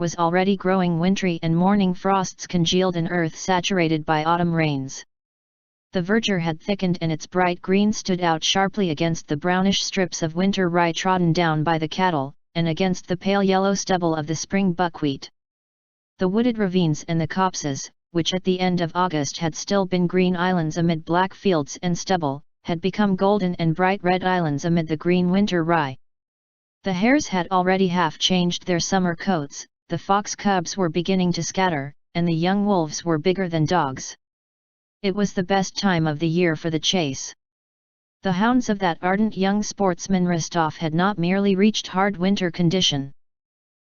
was already growing wintry and morning frosts congealed in earth saturated by autumn rains. The verdure had thickened and its bright green stood out sharply against the brownish strips of winter rye trodden down by the cattle, and against the pale yellow stubble of the spring buckwheat. The wooded ravines and the copses, which at the end of August had still been green islands amid black fields and stubble, had become golden and bright red islands amid the green winter rye. The hares had already half changed their summer coats, the fox cubs were beginning to scatter, and the young wolves were bigger than dogs. It was the best time of the year for the chase. The hounds of that ardent young sportsman Rostov had not merely reached hard winter condition,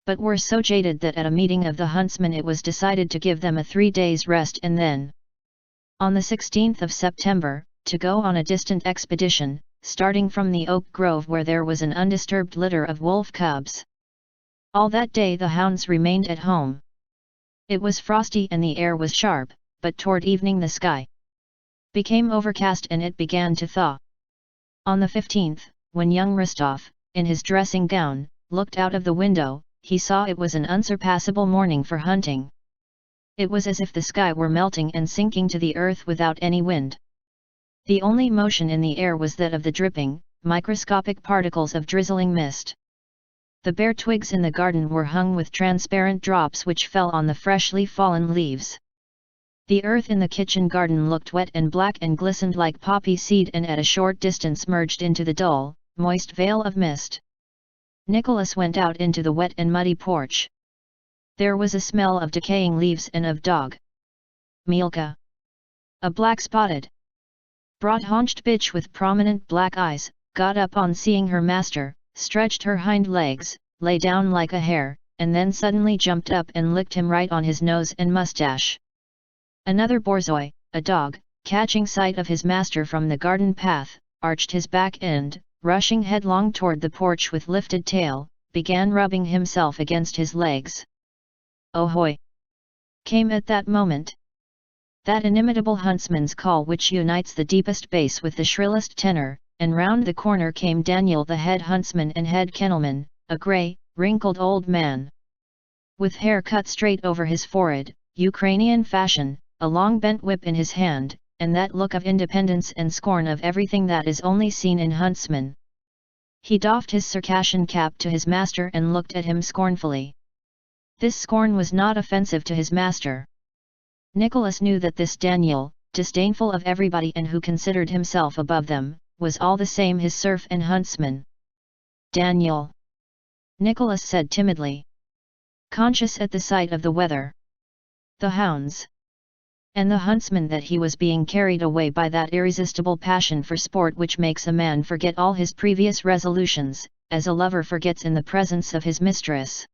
but were so jaded that at a meeting of the huntsmen it was decided to give them a 3 days' rest and then, on the 16th of September, to go on a distant expedition, starting from the oak grove where there was an undisturbed litter of wolf cubs. All that day the hounds remained at home. It was frosty and the air was sharp, but toward evening the sky became overcast and it began to thaw. On the 15th, when young Rostov, in his dressing gown, looked out of the window, he saw it was an unsurpassable morning for hunting. It was as if the sky were melting and sinking to the earth without any wind. The only motion in the air was that of the dripping, microscopic particles of drizzling mist. The bare twigs in the garden were hung with transparent drops which fell on the freshly fallen leaves. The earth in the kitchen garden looked wet and black and glistened like poppy seed and at a short distance merged into the dull, moist veil of mist. Nicholas went out into the wet and muddy porch. There was a smell of decaying leaves and of dog. Milka, a black-spotted, broad-haunched bitch with prominent black eyes, got up on seeing her master, stretched her hind legs, lay down like a hare, and then suddenly jumped up and licked him right on his nose and mustache. Another borzoi, a dog, catching sight of his master from the garden path, arched his back and, rushing headlong toward the porch with lifted tail, began rubbing himself against his legs. "Ahoy!" came at that moment. That inimitable huntsman's call which unites the deepest bass with the shrillest tenor, and round the corner came Daniel the head huntsman and head kennelman, a grey, wrinkled old man, with hair cut straight over his forehead, Ukrainian fashion, a long bent whip in his hand, and that look of independence and scorn of everything that is only seen in huntsmen. He doffed his Circassian cap to his master and looked at him scornfully. This scorn was not offensive to his master. Nicholas knew that this Daniel, disdainful of everybody and who considered himself above them, was all the same his serf and huntsman. "Daniel," Nicholas said timidly, conscious at the sight of the weather, the hounds, and the huntsman that he was being carried away by that irresistible passion for sport which makes a man forget all his previous resolutions, as a lover forgets in the presence of his mistress.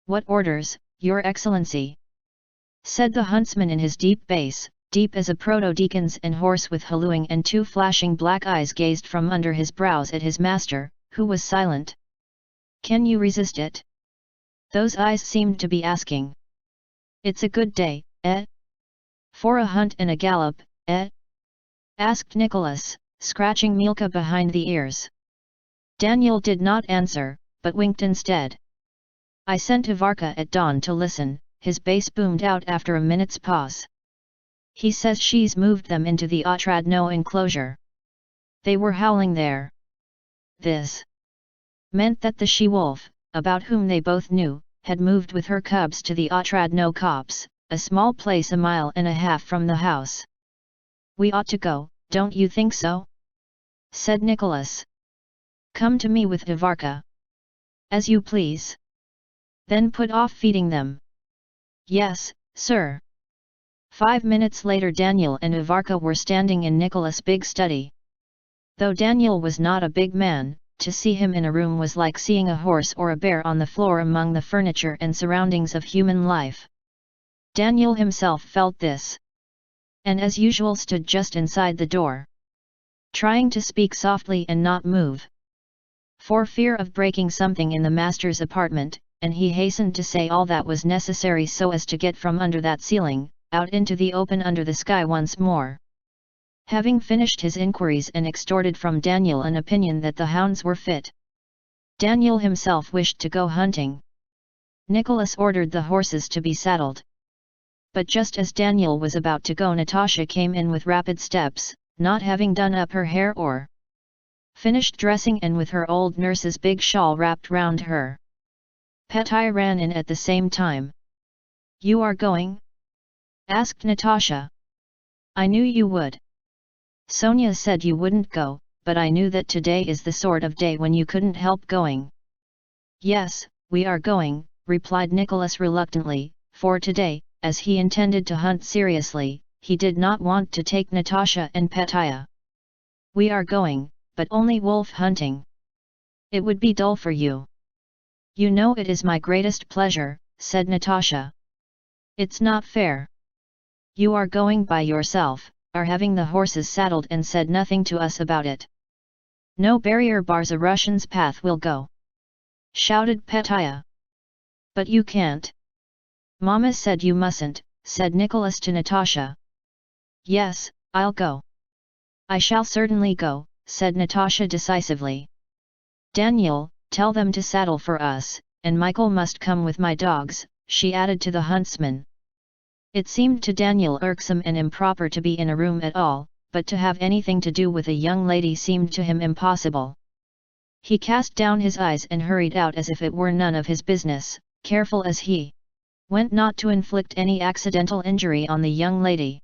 "What orders, Your Excellency?" said the huntsman in his deep bass, deep as a proto-deacon's, and hoarse with hallooing, and 2 flashing black eyes gazed from under his brows at his master, who was silent. "Can you resist it?" those eyes seemed to be asking. "It's a good day, eh? For a hunt and a gallop, eh?" asked Nicholas, scratching Milka behind the ears. Daniel did not answer, but winked instead. "I sent Ivarka at dawn to listen," his bass boomed out after a minute's pause. "He says she's moved them into the Otradno enclosure. They were howling there." This meant that the she-wolf, about whom they both knew, had moved with her cubs to the Otradno copse, a small place 1.5 miles from the house. "We ought to go, don't you think so?" said Nicholas. "Come to me with Ivarka." "As you please." "Then put off feeding them." "Yes, sir." 5 minutes later Daniel and Ivarka were standing in Nicholas' big study. Though Daniel was not a big man, to see him in a room was like seeing a horse or a bear on the floor among the furniture and surroundings of human life. Daniel himself felt this, and as usual stood just inside the door, trying to speak softly and not move, for fear of breaking something in the master's apartment, and he hastened to say all that was necessary so as to get from under that ceiling, out into the open under the sky once more. Having finished his inquiries and extorted from Daniel an opinion that the hounds were fit, Daniel himself wished to go hunting. Nicholas ordered the horses to be saddled. But just as Daniel was about to go, Natasha came in with rapid steps, not having done up her hair or finished dressing, and with her old nurse's big shawl wrapped round her. Petya ran in at the same time. "You are going?" asked Natasha. "I knew you would. Sonia said you wouldn't go, but I knew that today is the sort of day when you couldn't help going." "Yes, we are going," replied Nicholas reluctantly, for today, as he intended to hunt seriously, he did not want to take Natasha and Petya. "We are going, but only wolf hunting. It would be dull for you." "You know it is my greatest pleasure," said Natasha. "It's not fair. You are going by yourself, are having the horses saddled, and said nothing to us about it. No barrier bars a Russian's path will go," shouted Petya. "But you can't." "Mama said you mustn't," said Nicholas to Natasha. "Yes, I'll go. I shall certainly go," said Natasha decisively. "Daniel, tell them to saddle for us, and Michael must come with my dogs," she added to the huntsman. It seemed to Daniel irksome and improper to be in a room at all, but to have anything to do with a young lady seemed to him impossible. He cast down his eyes and hurried out as if it were none of his business, careful as he went not to inflict any accidental injury on the young lady.